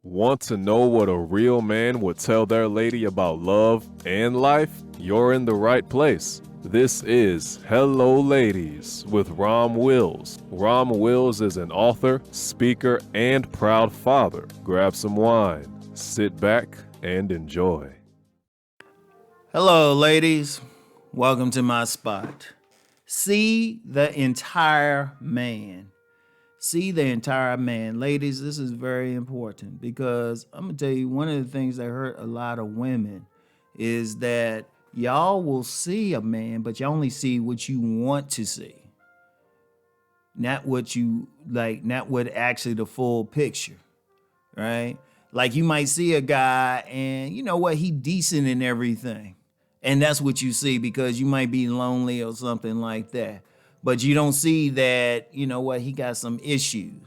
Want to know what a real man would tell their lady about love and life? You're in the right place. This is Hello Ladies with Rom Wills. Rom Wills is an author, speaker, and proud father. Grab some wine, sit back, and enjoy. Hello, ladies. Welcome to my spot. See the entire man. See the entire man. Ladies, this is very important because I'm going to tell you one of the things that hurt a lot of women is that y'all will see a man, but you only see what you want to see. Not what you like, not what actually the full picture, right? Like you might see a guy and you know what, he decent and everything. And that's what you see because you might be lonely or something like that. But you don't see that, you know what, he got some issues.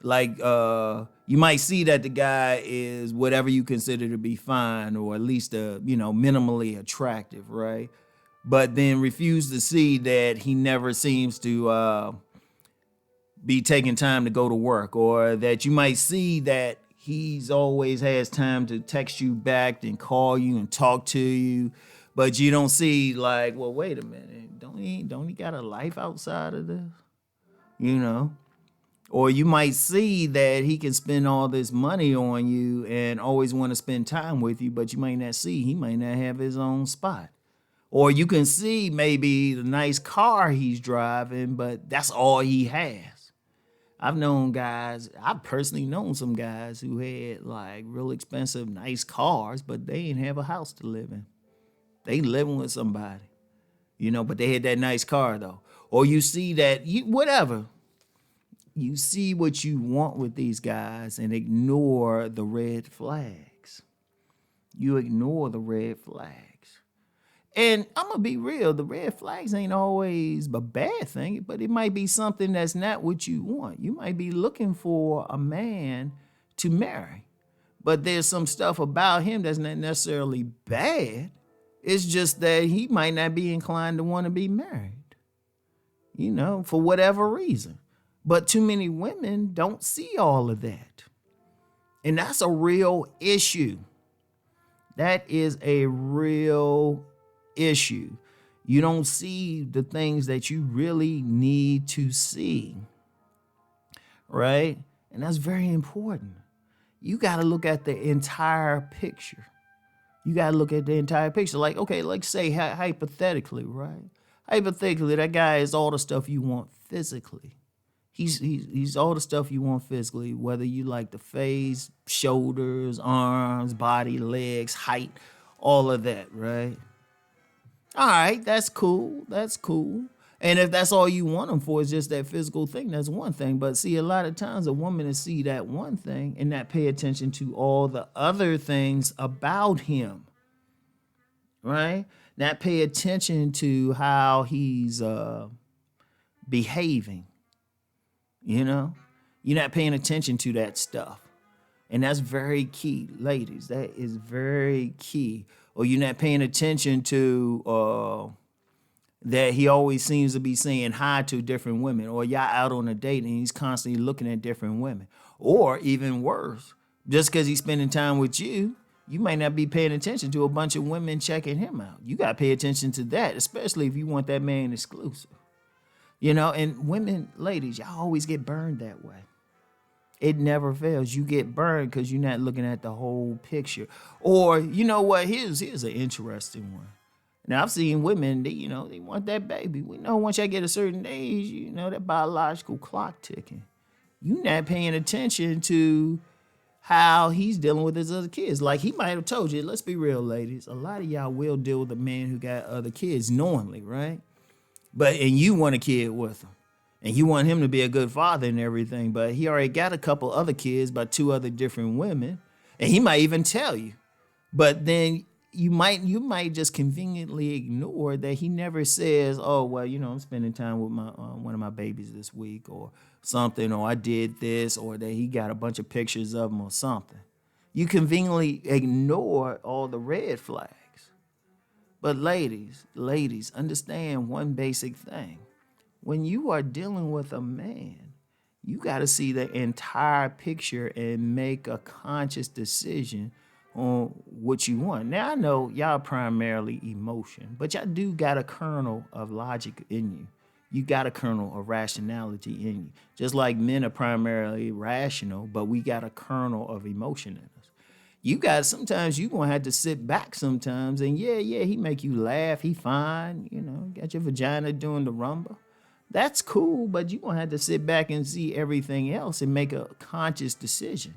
Like you might see that the guy is whatever you consider to be fine or at least minimally attractive, right? But then refuse to see that he never seems to be taking time to go to work, or that you might see that he's always has time to text you back and call you and talk to you. But you don't see like, well, wait a minute, don't he got a life outside of this? You know? Or you might see that he can spend all this money on you and always want to spend time with you, but you might not see he might not have his own spot. Or you can see maybe the nice car he's driving, but that's all he has. I've personally known some guys who had like real expensive, nice cars, but they didn't have a house to live in. They living with somebody, but they had that nice car though. Or you see that, whatever. You see what you want with these guys and ignore the red flags. You ignore the red flags. And I'm going to be real, the red flags ain't always a bad thing, but it might be something that's not what you want. You might be looking for a man to marry, but there's some stuff about him that's not necessarily bad. It's just that he might not be inclined to want to be married, for whatever reason. But too many women don't see all of that. And that's a real issue. That is a real issue. You don't see the things that you really need to see, right? And that's very important. You got to look at the entire picture. You got to look at the entire picture. Like, okay, like say hypothetically, right? Hypothetically, that guy is all the stuff you want physically. He's all the stuff you want physically, whether you like the face, shoulders, arms, body, legs, height, all of that, right? All right, that's cool. That's cool. And if that's all you want him for is just that physical thing, that's one thing. But see, a lot of times a woman will see that one thing and not pay attention to all the other things about him, right? Not pay attention to how he's behaving, You're not paying attention to that stuff. And that's very key, ladies. That is very key. Or you're not paying attention to that he always seems to be saying hi to different women, or y'all out on a date and he's constantly looking at different women. Or even worse, just because he's spending time with you, you might not be paying attention to a bunch of women checking him out. You got to pay attention to that, especially if you want that man exclusive. And women, ladies, y'all always get burned that way. It never fails. You get burned because you're not looking at the whole picture. Or, you know what? Here's an interesting one. Now, I've seen women, they want that baby. We know once you get a certain age, that biological clock ticking. You're not paying attention to how he's dealing with his other kids. Like he might have told you, let's be real, ladies. A lot of y'all will deal with a man who got other kids knowingly, right? And you want a kid with him. And you want him to be a good father and everything. But he already got a couple other kids by two other different women. And he might even tell you. But then you might just conveniently ignore that he never says, oh, well, I'm spending time with my one of my babies this week or something, or I did this, or that he got a bunch of pictures of him or something. You conveniently ignore all the red flags. But ladies, understand one basic thing. When you are dealing with a man, You got to see the entire picture and make a conscious decision on what you want. Now, I know y'all primarily emotion, but y'all do got a kernel of logic in you. You got a kernel of rationality in you. Just like men are primarily rational, but we got a kernel of emotion in us. You guys, sometimes you gonna have to sit back sometimes and yeah, he make you laugh. He fine, got your vagina doing the rumba. That's cool, but you gonna have to sit back and see everything else and make a conscious decision.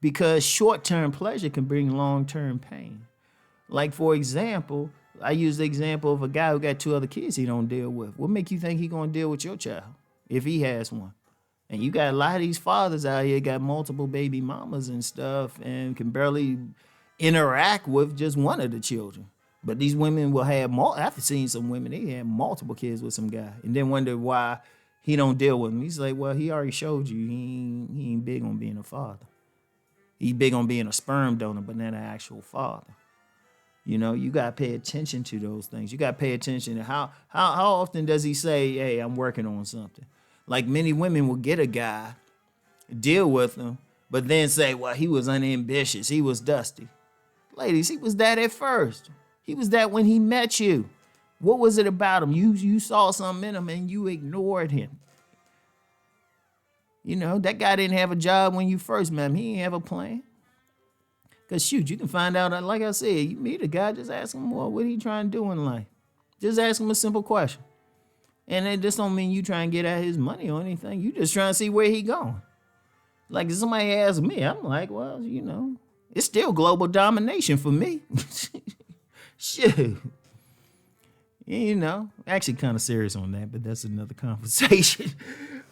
Because short-term pleasure can bring long-term pain. Like, for example, I use the example of a guy who got 2 other kids he don't deal with. What make you think he gonna deal with your child if he has one? And you got a lot of these fathers out here got multiple baby mamas and stuff and can barely interact with just one of the children. But these women will have I've seen some women, they have multiple kids with some guy and then wonder why he don't deal with them. He's like, well, he already showed you he ain't big on being a father. He's big on being a sperm donor, but not an actual father. You got to pay attention to those things. You got to pay attention to how often does he say, hey, I'm working on something. Like many women will get a guy, deal with him, but then say, well, he was unambitious. He was dusty. Ladies, he was that at first. He was that when he met you. What was it about him? You saw something in him and you ignored him. That guy didn't have a job when you first met him. He didn't have a plan. Because, shoot, you can find out, like I said, you meet a guy, just ask him, well, what he trying to do in life? Just ask him a simple question. And this don't mean you try and get at his money or anything. You just trying to see where he going. Like, if somebody asks me, I'm like, well, it's still global domination for me. Shoot. Actually kind of serious on that, but that's another conversation.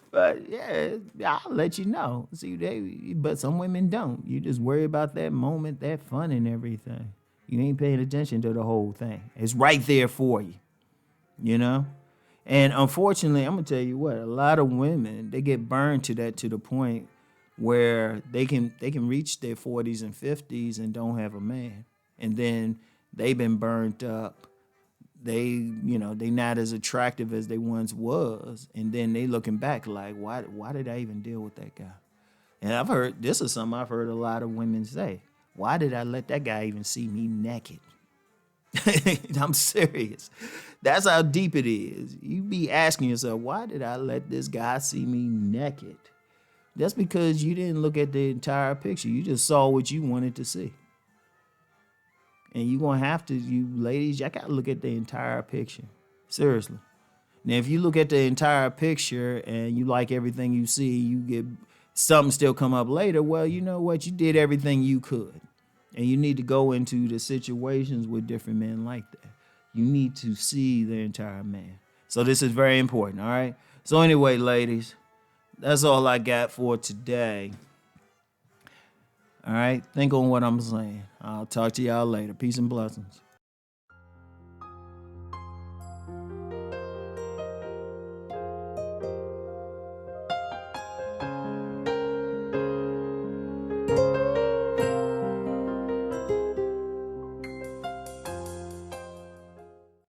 But yeah, I'll let you know. See, but some women don't. You just worry about that moment, that fun and everything. You ain't paying attention to the whole thing. It's right there for you, And unfortunately, I'm gonna tell you what, a lot of women, they get burned to the point where they can reach their 40s and 50s and don't have a man. And then they've been burned up. They not as attractive as they once was. And then they looking back like, why did I even deal with that guy? And this is something I've heard a lot of women say. Why did I let that guy even see me naked? I'm serious. That's how deep it is. You be asking yourself, why did I let this guy see me naked? That's because you didn't look at the entire picture. You just saw what you wanted to see. And you're going to have to, you ladies, y'all got to look at the entire picture. Seriously. Now, if you look at the entire picture and you like everything you see, you get something still come up later, well, you know what? You did everything you could. And you need to go into the situations with different men like that. You need to see the entire man. So this is very important, all right? So anyway, ladies, that's all I got for today. All right, think on what I'm saying. I'll talk to y'all later. Peace and blessings.